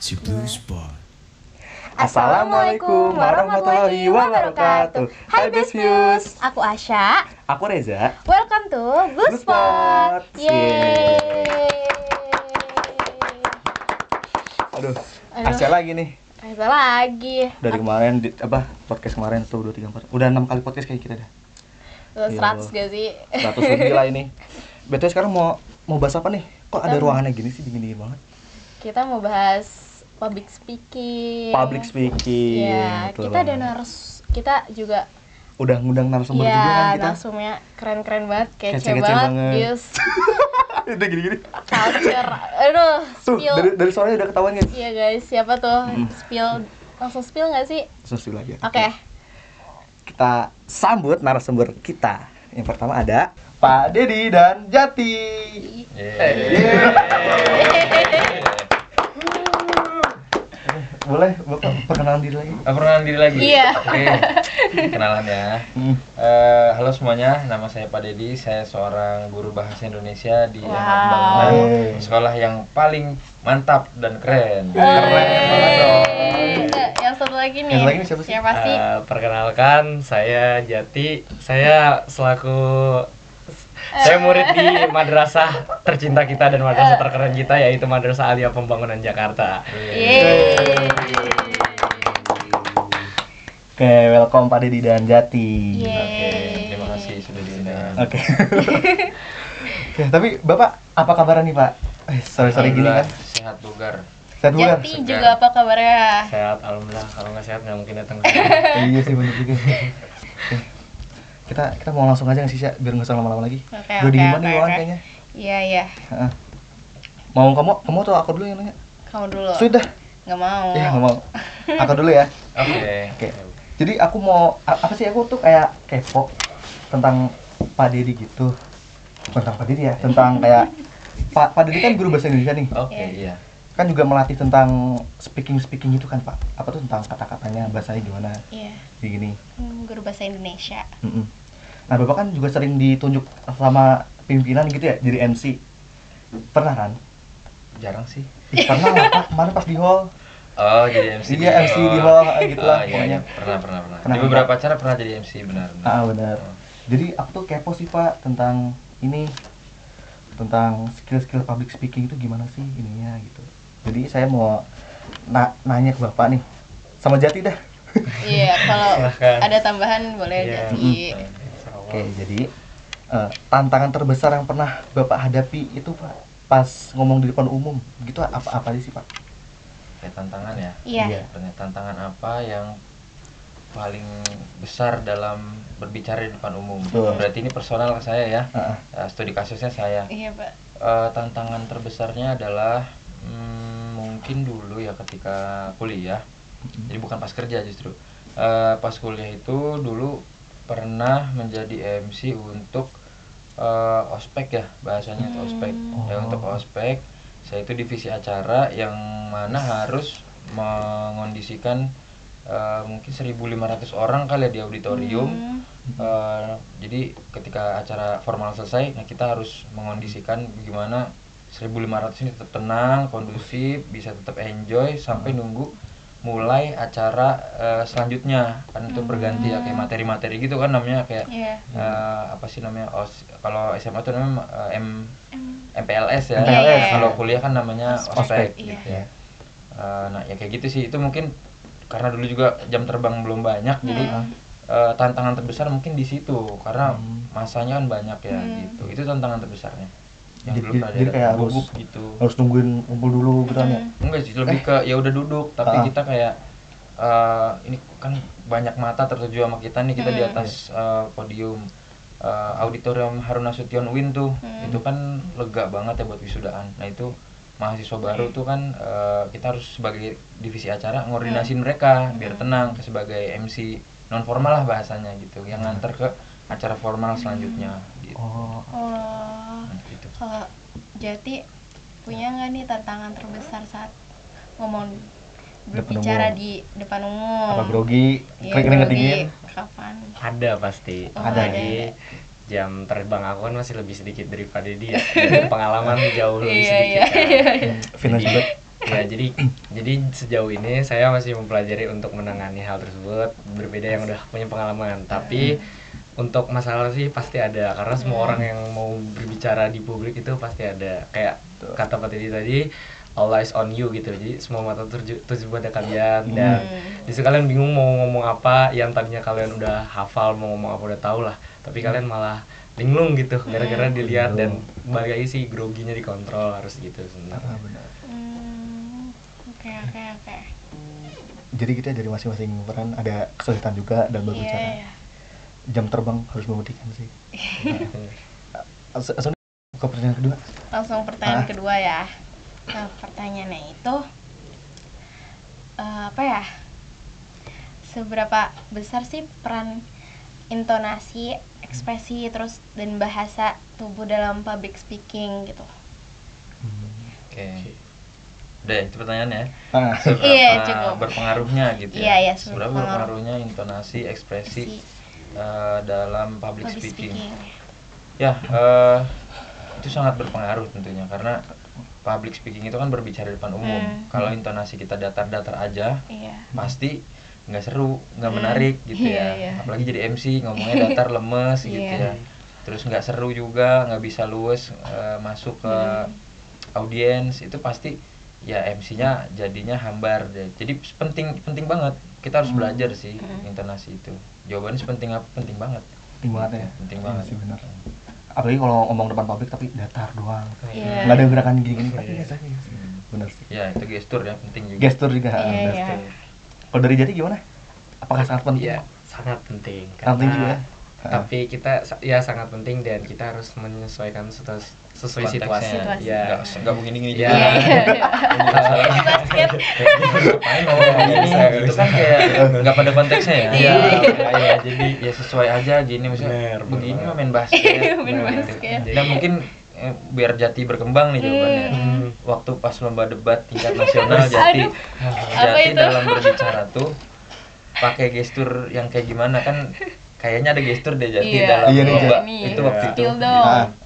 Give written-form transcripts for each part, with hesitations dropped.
to Blue Spot. Assalamualaikum warahmatullahi wabarakatuh. Hai Best Views. Aku Asya. Aku Reza. Welcome to Blue Spot. Yeay. Aduh, Asya lagi nih. Reza lagi. Dari kemarin podcast kemarin tuh 2 3 4. Udah 6 kali podcast kayak kita dah. 100 gak sih? 100 lebih lah ini. Betul, sekarang mau bahas apa nih? Kok ada ruangannya gini sih, dingin-dingin banget? Kita mau bahas public speaking. Public speaking. Iya, betul kita ada banget. kita juga Udah ngundang narasumber juga kan ya kita. narsumnya keren-keren banget, kece Kece-kece banget. banget. Yes. Udah gini-gini. Culture. Aduh, Tuh, spill. dari suaranya udah ketahuan kan? Iya guys, siapa tuh? Langsung spill gak sih? Susul lagi. Oke. Kita sambut narasumber kita. Yang pertama ada Pak Dedi dan Jati. Boleh Bapak perkenalan diri lagi? Perkenalan diri lagi? Iya. Oke, kenalan ya. Halo semuanya, nama saya Pak Dedi. Saya seorang guru bahasa Indonesia di Wow. bangunan sekolah yang paling mantap dan keren. Keren banget dong. Yang satu lagi nih. Yang lagi nih siapa sih? Siapa sih? Perkenalkan, saya Jati. Saya murid di madrasah tercinta kita dan madrasah terkeren kita, yaitu Madrasah Aliyah Pembangunan Jakarta. Yeay. Oke, welcome Pak Dedi dan Jati. Oke, terima kasih sudah diundang. Oke. Oke, tapi Bapak apa kabar nih Pak? Sorry gini kan? Sehat bugar. Sehat bukan? Jati juga apa kabarnya? Sehat, alhamdulillah. Kalau nggak sehat nggak mungkin datang. Iya sih bener juga. Oke. Kita mau langsung aja nggak sih, Sya? Biar nggak usah lama-lama lagi. Oke, Udah dingin oke, banget nih oke, ruangan oke. kayaknya. Iya. Heeh. Mau kamu tuh aku dulu yang nanya? Kamu dulu. Sudah. Nggak mau. Ya nggak mau. Aku dulu ya. Oke. Oke. Jadi aku mau apa sih, aku tuh kayak kepo tentang Pak Dedi gitu. Tentang Pak Dedi ya, tentang kayak Pak Dedi kan guru bahasa Indonesia nih. Oke, iya. Kan juga melatih tentang speaking itu kan Pak. Apa tuh tentang kata-katanya, bahasanya gimana? Iya. Gini. Guru bahasa Indonesia. Mm-mm. Nah, Bapak kan juga sering ditunjuk sama pimpinan gitu ya, jadi MC. Pernah kan? Jarang sih. Ih, pernah lah Pak, kemarin pas di hall. Oh, jadi MC. Iya, MC di hall gitu lah Iya, pokoknya. pernah. Pernah, Di beberapa acara pernah jadi MC, benar. Ah, benar. Jadi aku tuh kepo sih Pak tentang ini, tentang skill public speaking itu gimana sih ininya gitu. Jadi saya mau nanya ke Bapak nih, sama Jati dah. Iya, kalau Silahkan. ada tambahan boleh Iya. Jati. Oke, jadi tantangan terbesar yang pernah Bapak hadapi itu Pak, pas ngomong di depan umum gitu, apa aja sih Pak? Kayak tantangan ya. Iya. Sebenarnya tantangan apa yang paling besar dalam berbicara di depan umum? Betul. Berarti ini personal ke saya ya. Heeh. Studi kasusnya saya. Iya, Pak. Tantangan terbesarnya adalah mungkin dulu ya ketika kuliah. Jadi bukan pas kerja justru. Pas kuliah itu dulu pernah menjadi MC untuk ospek ya, bahasanya itu ospek. Ya, untuk ospek saya itu divisi acara yang mana harus mengondisikan mungkin 1.500 orang kali ya di auditorium. Jadi ketika acara formal selesai, nah kita harus mengondisikan bagaimana 1.500 ini tetap tenang, kondusif, bisa tetap enjoy sampai nunggu mulai acara selanjutnya. Kan itu berganti ya, kayak materi-materi gitu kan namanya, kayak Iya. apa sih namanya, kalau SMA itu namanya MPLS ya. MPLS. Kalau kuliah kan namanya Ospek. ospek gitu Iya. ya. Nah ya kayak gitu sih, itu mungkin karena dulu juga jam terbang belum banyak, jadi tantangan terbesar mungkin di situ karena masanya kan banyak ya gitu. Itu tantangan terbesarnya. Yang Jadi- dulu jadi pernah kayak ada harus- bubuk gitu. Harus nungguin kumpul dulu gitu kan ya? Enggak sih, lebih ke ya udah duduk, tapi Ah. kita kayak ini kan banyak mata tertuju sama kita nih, kita di atas podium auditorium Harun Nasution UIN tuh. Itu kan lega banget ya buat wisudaan. Nah itu mahasiswa baru tuh kan kita harus sebagai divisi acara ngordinasin mereka biar tenang, ke sebagai MC non formal lah bahasanya gitu, yang nganter ke acara formal selanjutnya gitu. Oh, Oh, Nah, gitu. kalau Jati punya nggak nih tantangan terbesar saat ngomong berbicara umum. di depan umum? apa grogi? Iya, Keringet grogi. dingin? Kapan? Ada pasti. Oh, Ada. Lagi jam terbang aku kan masih lebih sedikit daripada dia. Dan pengalaman jauh lebih Iya, sedikit. iya, kan. iya, iya. Finance Jadi, banget. Ya, jadi sejauh ini saya masih mempelajari untuk menangani hal tersebut, berbeda yang udah punya pengalaman. Tapi untuk masalah sih pasti ada, karena semua orang yang mau berbicara di publik itu pasti ada. Kayak kata Pak Teddy tadi, all eyes on you gitu. Jadi semua mata tertuju pada kalian, dan disitu kalian bingung mau ngomong apa. Yang tadinya kalian udah hafal mau ngomong apa udah tau lah, tapi kalian malah linglung gitu gara-gara dilihat, dan balik lagi sih groginya dikontrol, harus gitu sebenarnya. Benar. Oke. Jadi kita dari masing-masing peran ada kesulitan juga dan berbicara. Iya. Jam terbang harus membuktikan sih. Langsung ke pertanyaan kedua. Langsung pertanyaan kedua ya. Nah, pertanyaannya itu apa ya? Seberapa besar sih peran intonasi, ekspresi, terus dan bahasa tubuh dalam public speaking gitu? Oke. Udah ya, itu pertanyaannya. Seberapa Iya, cukup. berpengaruhnya gitu Iya, ya? seberapa Seberapa berpengaruhnya intonasi, ekspresi dalam public speaking? Ya, itu sangat berpengaruh tentunya, karena public speaking itu kan berbicara di depan umum. Kalau intonasi kita datar-datar aja, pasti nggak seru, nggak menarik gitu ya. Apalagi jadi MC ngomongnya datar, lemes gitu ya. Terus nggak seru juga, nggak bisa luwes masuk ke audiens, itu pasti ya MC-nya jadinya hambar deh. Jadi penting banget, kita harus belajar sih intonasi itu. Jawabannya penting apa? Penting banget. Penting banget ya. Penting banget. Sih, benar. Apalagi kalau ngomong depan publik tapi datar doang. Nggak ada gerakan gini-gini. Benar sih. Ya, itu gestur ya, penting juga. Gestur juga. Gestur. Kalau dari Jati gimana? Apakah sangat penting? Iya, sangat penting. Sangat penting juga. Tapi kita ya sangat penting, dan kita harus menyesuaikan sesuai situasi. Ya, nggak begini-gini ya. Ngapain ngomong begini? Itu kan kayak nggak pada konteksnya ya. Iya. Iya, jadi ya sesuai aja gini, misalnya begini mah main basket. Main basket. Dan mungkin biar Jati berkembang nih jawabannya. Waktu pas lomba debat tingkat nasional, Jati dalam berbicara tuh pakai gestur yang kayak gimana, kan kayaknya ada gestur deh Jati dalam lomba itu waktu itu.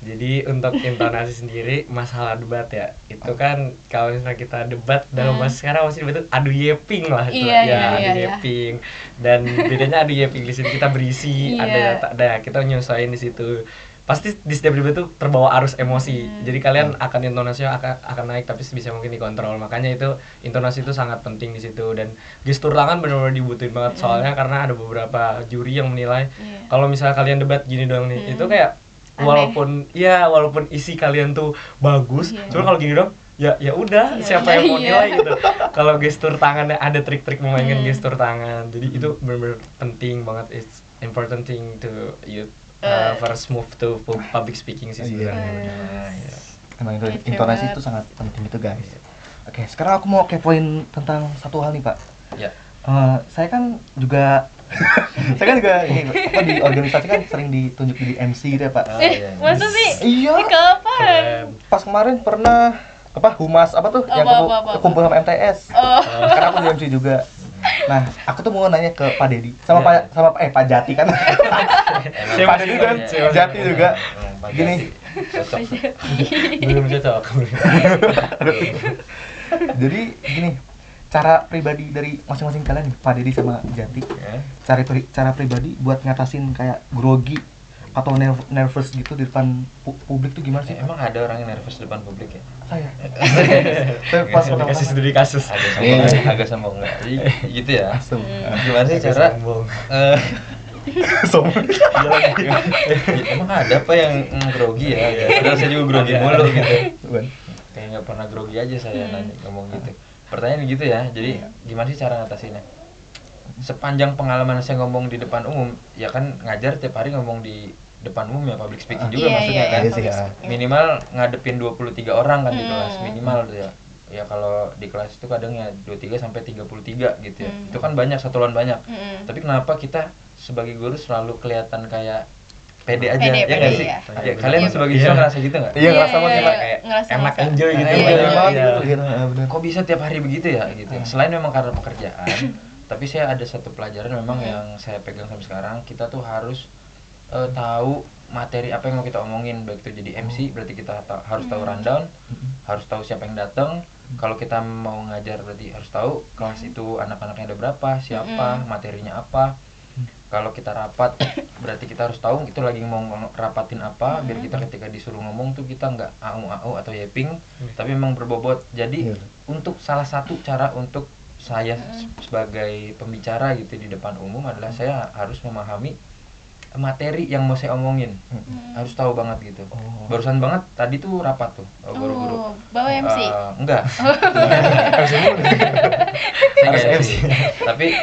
Jadi untuk intonasi sendiri masalah debat ya, itu kan kalau misalnya kita debat dalam bahasa sekarang masih debat adu yeping lah itu adu yeping. Dan bedanya adu yeping di sini kita berisi, ada kita nyesuaiin di situ. Pasti di setiap debat itu terbawa arus emosi, jadi kalian akan intonasinya akan naik, tapi sebisa mungkin dikontrol. Makanya itu intonasi itu sangat penting di situ, dan gestur tangan benar-benar dibutuhin banget. Soalnya karena ada beberapa juri yang menilai kalau misalnya kalian debat gini doang nih, itu kayak walaupun isi kalian tuh bagus, cuma kalau gini doang ya udah siapa yang mau nilai gitu. Kalau gestur tangannya ada trik-trik memainkan gestur tangan, jadi itu benar-benar penting banget. It's important thing to you first move to public speaking sih sebenarnya. Emang itu intonasi itu sangat penting itu guys. Oke, sekarang aku mau kepoin tentang satu hal nih Pak. Ya. Saya kan juga ini di organisasi kan sering ditunjuk jadi MC gitu ya Pak. Masa sih? Iya. Kapan? Pas kemarin pernah humas yang kumpul sama MTS. Karena aku di MC juga. Nah, aku tuh mau nanya ke Pak Dedi sama Pak Jati kan. Pak Dedi dan Jati juga. Gini. Belum cocok. Jadi gini, cara pribadi dari masing-masing kalian nih, Pak Dedi sama Jati. Cara pribadi buat ngatasin kayak grogi atau nervous gitu di depan publik tuh gimana sih? Emang ada orang yang nervous di depan publik ya? Saya pas kasih studi kasus. Agak sombong enggak? Gitu ya. Gimana sih cara sombong? Emang ada apa yang grogi ya? Padahal saya juga grogi mulu gitu. Kayak nggak pernah grogi aja saya nanya ngomong gitu. Pertanyaan gitu ya. Jadi gimana sih cara ngatasinnya? Sepanjang pengalaman saya ngomong di depan umum, ya kan ngajar tiap hari ngomong di depan umum ya, public speaking juga maksudnya kan. Minimal ngadepin 23 orang kan di kelas, minimal tuh ya. Ya kalau di kelas itu kadang ya 23 sampai 33 gitu ya. Itu kan banyak, satu lawan banyak. Tapi kenapa kita sebagai guru selalu kelihatan kayak pede aja, ya nggak sih? Ya, kalian sebagai siswa ngerasa gitu nggak? Iya, ngerasa banget kayak enak enjoy gitu. Kok bisa tiap hari begitu ya gitu. Selain memang karena pekerjaan, tapi saya ada satu pelajaran memang yang saya pegang sampai sekarang. Kita tuh harus tahu materi apa yang mau kita omongin. Baik itu jadi MC berarti kita harus tahu rundown, harus tahu siapa yang datang, Kalau kita mau ngajar berarti harus tahu kelas itu anak-anaknya ada berapa, siapa, materinya apa. Kalau kita rapat berarti kita harus tahu itu lagi mau rapatin apa, biar kita ketika disuruh ngomong tuh kita nggak au atau yeping, tapi memang berbobot. Jadi untuk salah satu cara untuk saya sebagai pembicara gitu di depan umum adalah saya harus memahami materi yang mau saya omongin, harus tahu banget gitu. Barusan banget tadi tuh rapat tuh guru-guru. Bawa MC? Enggak. Harus MC. Tapi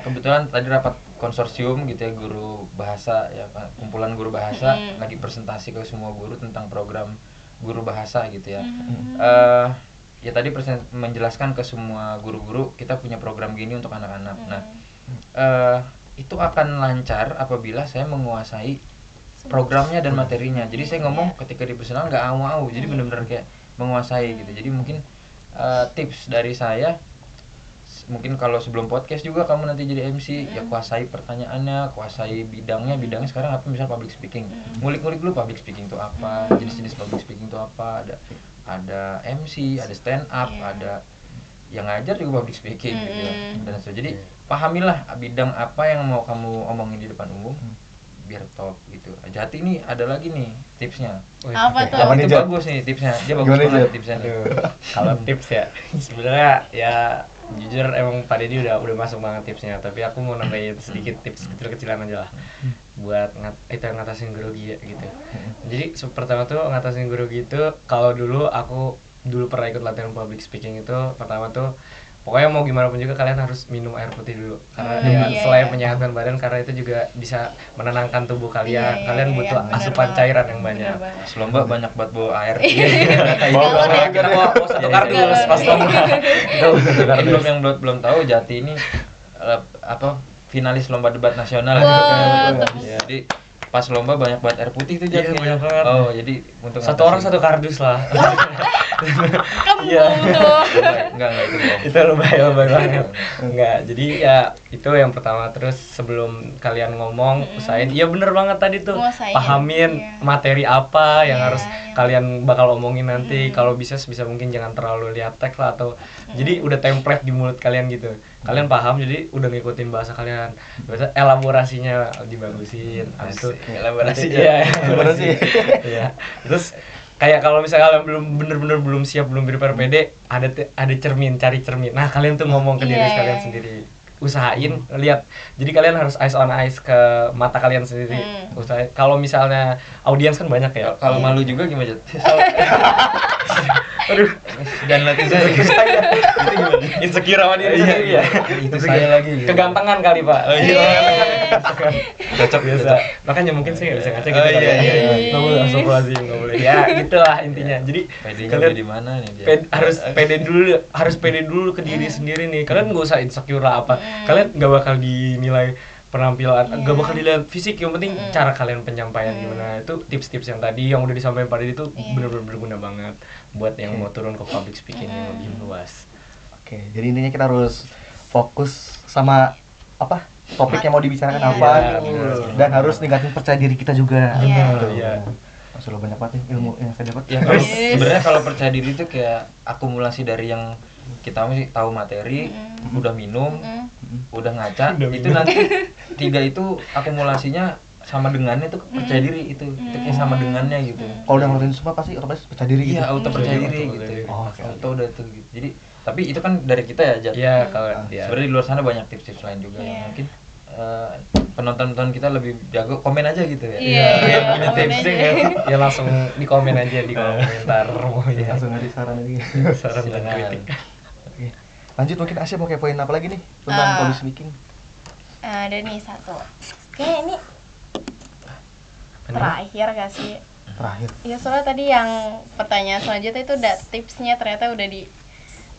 kebetulan tadi rapat konsorsium gitu ya, guru bahasa ya, kumpulan guru bahasa lagi presentasi ke semua guru tentang program guru bahasa gitu ya. Ya tadi menjelaskan ke semua guru-guru kita punya program gini untuk anak-anak. Nah, itu akan lancar apabila saya menguasai programnya dan materinya. Jadi saya ngomong ketika di personal nggak au-au, jadi benar-benar kayak menguasai gitu. Jadi mungkin tips dari saya, mungkin kalau sebelum podcast juga kamu nanti jadi MC, ya kuasai pertanyaannya, kuasai bidangnya sekarang apa, misal public speaking. Ngulik-ngulik dulu public speaking itu apa, jenis-jenis public speaking itu apa, ada MC, ada stand up, ada yang ngajar juga public speaking gitu ya. Dan jadi pahamilah bidang apa yang mau kamu omongin di depan umum biar top gitu. Jati ini ada lagi nih tipsnya. Apa tuh? Itu bagus nih tipsnya. Dia bagus banget tipsnya nih. Kalau tips ya, sebenarnya ya jujur emang Pak Dedi udah masuk banget tipsnya, tapi aku mau nambahin sedikit tips kecil-kecilan aja lah buat ngatasin grogi ya gitu. Jadi pertama tuh ngatasin grogi itu, kalau aku dulu pernah ikut latihan public speaking itu, pertama tuh pokoknya mau gimana pun juga kalian harus minum air putih dulu, karena selain menyehatkan badan, karena itu juga bisa menenangkan tubuh kalian. Kalian butuh asupan cairan yang banyak. Pas lomba banyak banget bawa air. Bawa satu kardus pas lomba. Yang belum tahu, Jati ini finalis lomba debat nasional. Jadi pas lomba banyak banget air putih tuh Jati. Banyak banget. Oh, jadi untuk satu orang satu kardus lah. Iya. Enggak itu bohong. Itu lebay banget. Enggak, jadi ya itu yang pertama. Terus sebelum kalian ngomong, usahain, iya bener banget tadi tuh, pahamin materi apa yang harus kalian bakal omongin nanti. Kalau bisa sebisa mungkin jangan terlalu lihat teks lah, atau jadi udah template di mulut kalian gitu. Kalian paham, jadi udah ngikutin bahasa kalian. Biasa elaborasinya dibagusin. Itu elaborasinya. Iya. Terus kayak kalau misalnya kalian bener-bener belum siap, belum prepare PD, ada cermin, cari cermin. Nah, kalian tuh ngomong ke diri kalian sendiri. Usahain lihat. Jadi kalian harus eyes on eyes ke mata kalian sendiri. Usahain. Kalau misalnya audiens kan banyak ya. Kalau malu juga gimana, Jat? Aduh, dan latih saya. itu gimana? Insecure sama diri sendiri ya. Itu saya lagi. Gitu. Kegantengan kali, Pak. Cocok biasa. Makanya mungkin saya nggak bisa ngaca gitu. Nggak boleh, astagfirullahaladzim, nggak boleh. Ya, gitulah intinya. Jadi kalian di mana nih dia? harus pede dulu ke diri sendiri nih. Kalian nggak usah insecure apa. Kalian nggak bakal dinilai penampilan, nggak bakal dilihat fisik, yang penting cara kalian penyampaian gimana. Itu tips-tips yang tadi yang udah disampaikan pada itu benar-benar berguna banget buat yang mau turun ke public speaking yang lebih luas. Oke, jadi intinya kita harus fokus sama apa topik yang mau dibicarakan apa, dan harus ningkatin percaya diri kita juga. Masya Allah, banyak banget nih ilmu yang saya dapat. Ya, sebenarnya kalau percaya diri itu kayak akumulasi dari yang kita mesti tahu materi, udah minum, udah ngaca, itu nanti 3 itu akumulasinya sama dengannya tuh percaya diri itu kayak sama dengannya gitu. Kalau udah ngelakuin semua pasti otomatis percaya diri gitu. Iya, auto percaya diri gitu. Auto udah tuh gitu. Jadi tapi itu kan dari kita ya, Jat. Iya, kalau sebenarnya di luar sana banyak tips-tips lain juga yang mungkin penonton kita lebih jago, komen aja gitu ya. Yang punya tipsnya ya langsung di komen aja di komentar. Langsung ngasih saran aja. Saran dan kritik. Oke. Lanjut, mungkin Asia mau kepoin apa lagi nih tentang public speaking? Ada nih satu. Kayak ini terakhir gak sih? Terakhir. Iya, soalnya tadi yang pertanyaan selanjutnya itu udah tipsnya ternyata udah di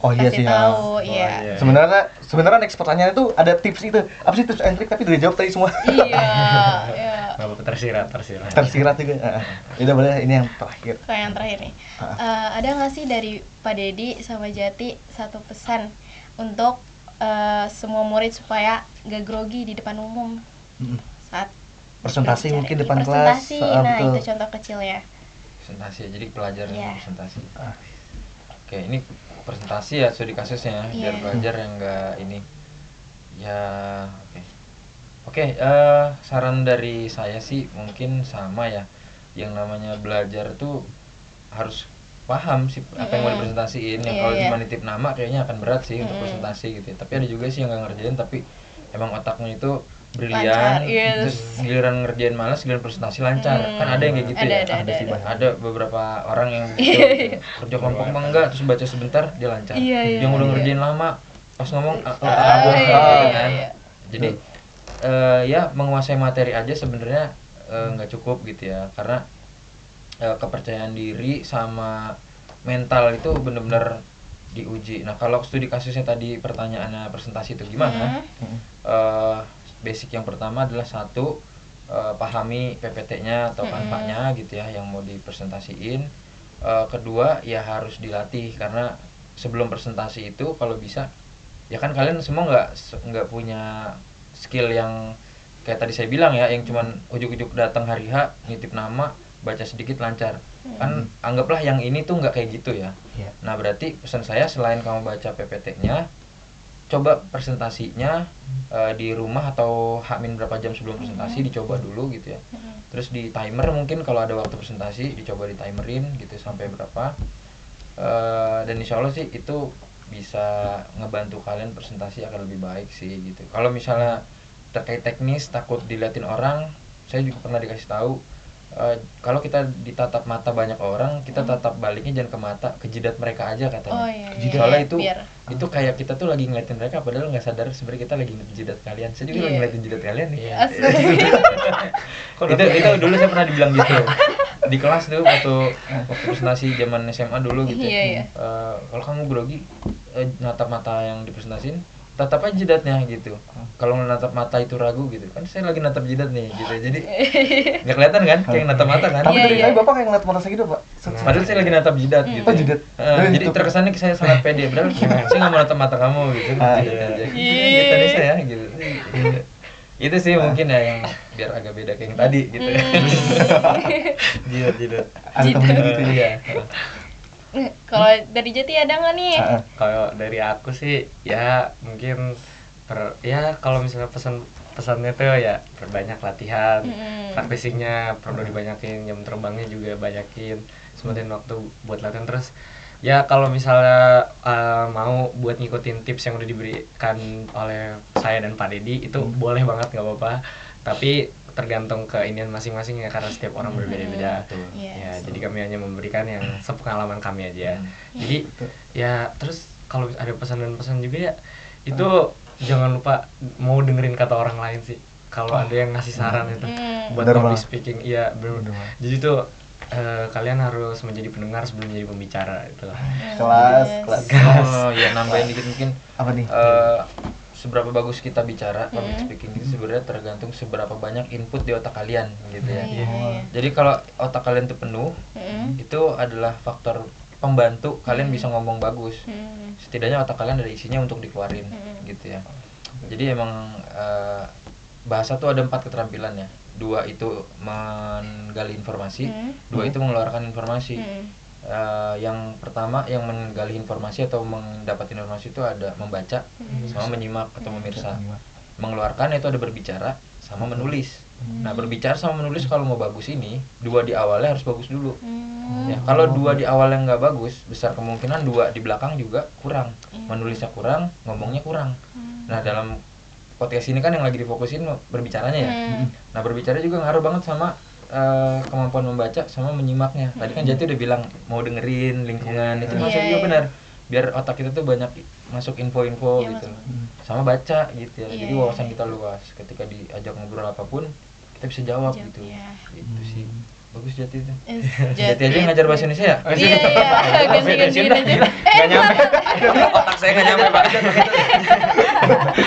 kasih tahu. Iya. Sebenarnya next pertanyaan itu ada tips itu. Apa sih tips and trick, tapi udah jawab tadi semua. Iya. Enggak apa-apa, tersirat. Tersirat juga. Udah boleh, ini yang terakhir. Kayak yang terakhir nih. Ada nggak sih dari Pak Dedi sama Jati satu pesan untuk semua murid supaya gak grogi di depan umum saat presentasi, mungkin depan kelas. Nah, itu contoh kecil ya. Presentasi, jadi pelajaran presentasi. Oke, ini presentasi ya studi kasusnya Iya. biar belajar yang enggak ini. Ya, oke. Oke, saran dari saya sih mungkin sama ya. Yang namanya belajar tuh harus paham sih apa yang mau dipresentasiin. Yang kalau Iya. cuma nitip nama kayaknya akan berat sih untuk Mm-mm. presentasi gitu ya. Tapi ada juga sih yang nggak ngerjain tapi emang otaknya itu Lancar, brilian, iya. terus giliran ngerjain malas, giliran presentasi lancar. Kan ada yang kayak gitu ya. Ada sih, banyak. Ada beberapa orang yang gitu, gitu. Kerja kelompok mah enggak, terus baca sebentar dia lancar. Iya, Yang udah iya. ngerjain lama pas ngomong iya, gitu kan. iya. Jadi ya menguasai materi aja sebenarnya nggak cukup gitu ya, karena kepercayaan diri sama mental itu benar-benar diuji. Nah, kalau studi kasusnya tadi pertanyaannya presentasi itu gimana? Basic yang pertama adalah satu, pahami PPT-nya atau kanvanya gitu ya yang mau dipresentasiin. Kedua ya harus dilatih, karena sebelum presentasi itu kalau bisa ya kan kalian semua nggak punya skill yang kayak tadi saya bilang ya, yang cuman ujuk-ujuk datang hari H nitip nama baca sedikit lancar. Kan anggaplah yang ini tuh nggak kayak gitu ya. Iya. Nah, berarti pesan saya selain kamu baca PPT-nya, coba presentasinya di rumah atau H-min berapa jam sebelum presentasi dicoba dulu gitu ya. Terus di timer mungkin kalau ada waktu presentasi dicoba di timerin gitu sampai berapa. Dan insya Allah sih itu bisa ngebantu kalian presentasi akan lebih baik sih gitu. Kalau misalnya terkait teknis takut diliatin orang, saya juga pernah dikasih tahu kalau kita ditatap mata banyak orang, kita tatap baliknya jangan ke mata, ke jidat mereka aja katanya. Oh, iya, iya. Soalnya Biar. itu kayak kita tuh lagi ngeliatin mereka padahal nggak sadar sebenarnya kita lagi ngeliatin jidat kalian. Saya juga lagi Iya. ngeliatin jidat kalian nih. Asli. Itu dulu saya pernah dibilang gitu di kelas tuh waktu presentasi zaman SMA dulu gitu. Iya, iya. Kalau kamu grogi natap mata yang dipresentasiin, tatap aja jidatnya gitu. Kalau natap mata itu ragu gitu, kan saya lagi natap jidat nih gitu. Jadi nggak kelihatan kan kayak natap mata kan. Tapi Iya, dari iya. tadi Bapak kayak ngeliat mata saya gitu, Pak. Padahal saya lagi natap jidat gitu. Oh, jidat. Jadi terkesannya saya sangat pede, padahal saya nggak mau natap mata kamu gitu. Jidat aja. Gitu nih saya gitu. Itu sih mungkin ya yang biar agak beda kayak yang tadi gitu. Jidat. Ada temen gitu ya. Iya. Kalau dari Jati ada nggak nih? Kalau dari aku sih ya mungkin ya kalau misalnya pesannya tuh ya perbanyak latihan, praktisinya perlu dibanyakin, jam terbangnya juga banyakin, sempetin waktu buat latihan. Terus ya kalau misalnya mau buat ngikutin tips yang udah diberikan oleh saya dan Pak Dedi itu boleh banget, nggak apa-apa, tapi tergantung keinian masing-masing ya, karena setiap orang berbeda-beda. Iya. Ya, jadi kami hanya memberikan yang sepengalaman kami aja. Jadi ya terus kalau ada pesan dan pesan juga ya itu jangan lupa mau dengerin kata orang lain sih. Kalau ada yang ngasih saran itu buat Bener public banget. speaking, iya benar. Jadi tuh kalian harus menjadi pendengar sebelum menjadi pembicara itu. Kelas. Oh ya, nambahin dikit mungkin Apa nih? seberapa bagus kita bicara public speaking itu sebenarnya tergantung seberapa banyak input di otak kalian gitu ya. Iya. Jadi kalau otak kalian tuh penuh, itu adalah faktor pembantu kalian bisa ngomong bagus. Setidaknya otak kalian ada isinya untuk dikeluarin gitu ya. Jadi emang bahasa tuh ada 4 keterampilan ya. 2 itu menggali informasi, 2 itu mengeluarkan informasi. Yang pertama yang menggali informasi atau mendapat informasi itu ada membaca sama menyimak atau memirsa. Mengeluarkan itu ada berbicara sama menulis. Nah, berbicara sama menulis kalau mau bagus ini 2 di awalnya harus bagus dulu. Ya, kalau 2 di awalnya nggak bagus, besar kemungkinan 2 di belakang juga kurang. Menulisnya kurang, ngomongnya kurang. Nah, dalam podcast ini kan yang lagi difokusin berbicaranya ya. Nah, berbicara juga ngaruh banget sama kemampuan membaca sama menyimaknya. Tadi kan Jati udah bilang mau dengerin lingkungan itu masuk juga benar. Biar otak kita tuh banyak masuk info-info gitu. Sama baca gitu ya. Jadi wawasan kita luas. Ketika diajak ngobrol apapun, kita bisa jawab gitu. Gitu sih. Bagus Jati itu. Jati aja ngajar bahasa Indonesia ya? Iya, ganti-gantiin aja. Nggak nyampe. Otak saya nggak nyampe, Pak.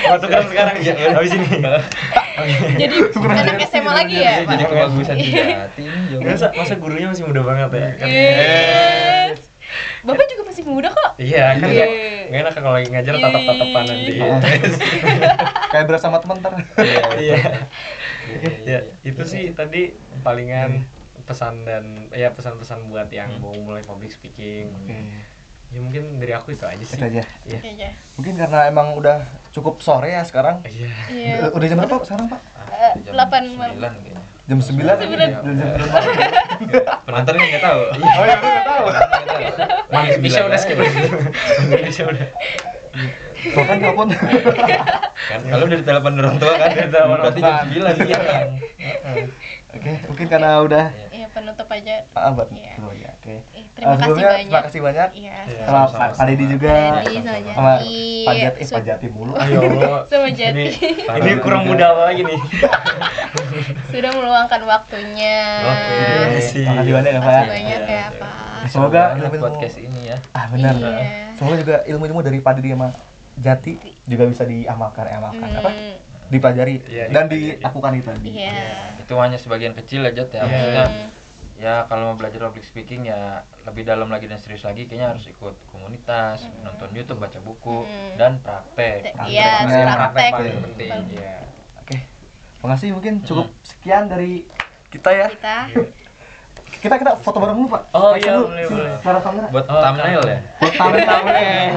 Waktu kan sekarang ya, habis ini. Jadi anak SMA lagi ya, Pak? Jadi kebagusan Jati ini Masa gurunya masih muda banget ya? Kan? Bapak juga masih muda kok. Iya, kan Iya. nggak enak kalau lagi ngajar tatap-tatapan nanti. Kayak berasa sama teman ntar. Iya. Ya, itu sih tadi palingan pesan dan ya pesan-pesan buat yang mau mulai public speaking. Ya mungkin dari aku itu aja sih. Itu aja. Iya. Oke aja. Mungkin karena emang udah cukup sore ya sekarang. Iya. Iya. Udah jam berapa sekarang, Pak? Jam 8 9 kayaknya. Jam 9. Sembilan. Jam 9 malam. Penonton kan nggak tahu. Oh iya, aku nggak tahu. Bisa udah skip. Bisa udah. Tuh kan telepon. Kan kalau udah ditelepon orang tua kan berarti jam 9 iya. Oke, mungkin karena udah Iya, penutup aja. buat Iya. dulu ya. Oke. Terima kasih Sebelumnya, banyak. Terima kasih banyak. Iya. Sama sama-sama. Pak Dedi juga. Pak Dedi sama Sama Jati. Pak Jati mulu. Ayo. Sama Jati. Ini kurang muda lagi nih. Sudah meluangkan waktunya. Oke. Terima kasih. kasih banyak ya, Pak. Makasih banyak ya, Pak. Semoga Banyak ilmu-ilmu podcast ini ya. benar. Iya. Semoga juga ilmu-ilmu dari Pak Dedi sama Jati juga bisa diamalkan apa? Dipelajari Iya, dan dipelajari. dilakukan itu tadi. Iya. Itu hanya sebagian kecil aja ya. Iya. Maksudnya ya kalau mau belajar public speaking ya lebih dalam lagi dan serius lagi kayaknya harus ikut komunitas, nonton YouTube, baca buku dan praktek. Iya, Praktek. praktek. paling penting. Iya. Oke. Makasih mungkin cukup sekian dari kita ya. Kita Kita foto bareng dulu, Pak. Oh, Pakai iya, dulu. boleh, boleh. Suara kamera. Buat Oh, thumbnail ya. Buat thumbnail.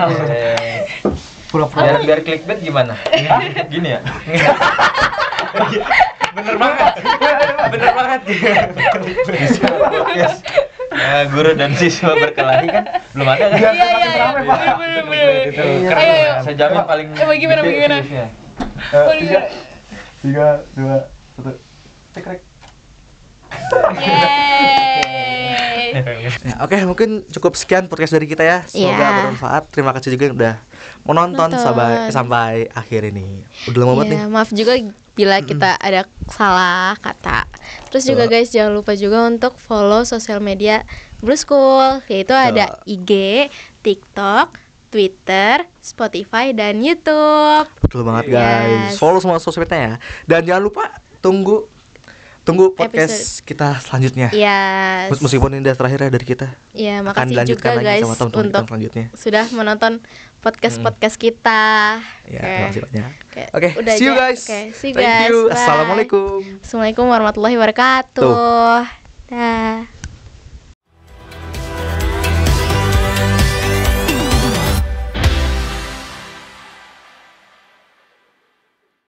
Pura-pura. Biar clickbait gimana? Gini ya. Bener banget. Bener banget. Bisa podcast. Guru dan siswa berkelahi kan belum ada kan? Biar Iya, makin iya, rame, Pak. bener. Itu Iya. keren. Ayo, ayo. Saya jamin paling Bagaimana, gede bagaimana? views-nya. Tiga, dua, satu. Cekrek. Yeay. Ya, oke, mungkin cukup sekian podcast dari kita ya. Semoga Iya. bermanfaat. Terima kasih juga yang udah menonton sampai akhir ini. Udah lama banget nih. Iya, maaf juga bila kita ada salah kata. Terus juga guys, jangan lupa juga untuk follow sosial media Blue School, yaitu ada IG, TikTok, Twitter, Spotify, dan YouTube. Betul banget guys. Yes. Follow semua sosmed medianya ya. Dan jangan lupa tunggu podcast kita selanjutnya. Yes. Meskipun ini udah terakhir ya dari kita. Ya, Akan makasih dilanjutkan juga lagi guys sama teman-teman kita untuk selanjutnya. sudah menonton podcast kita. Ya, Oke. terima kasih banyak. Oke, Oke, udah see you aja. guys. Oke, see you Thank guys. you. Bye. Assalamualaikum. Assalamualaikum warahmatullahi wabarakatuh. Dah.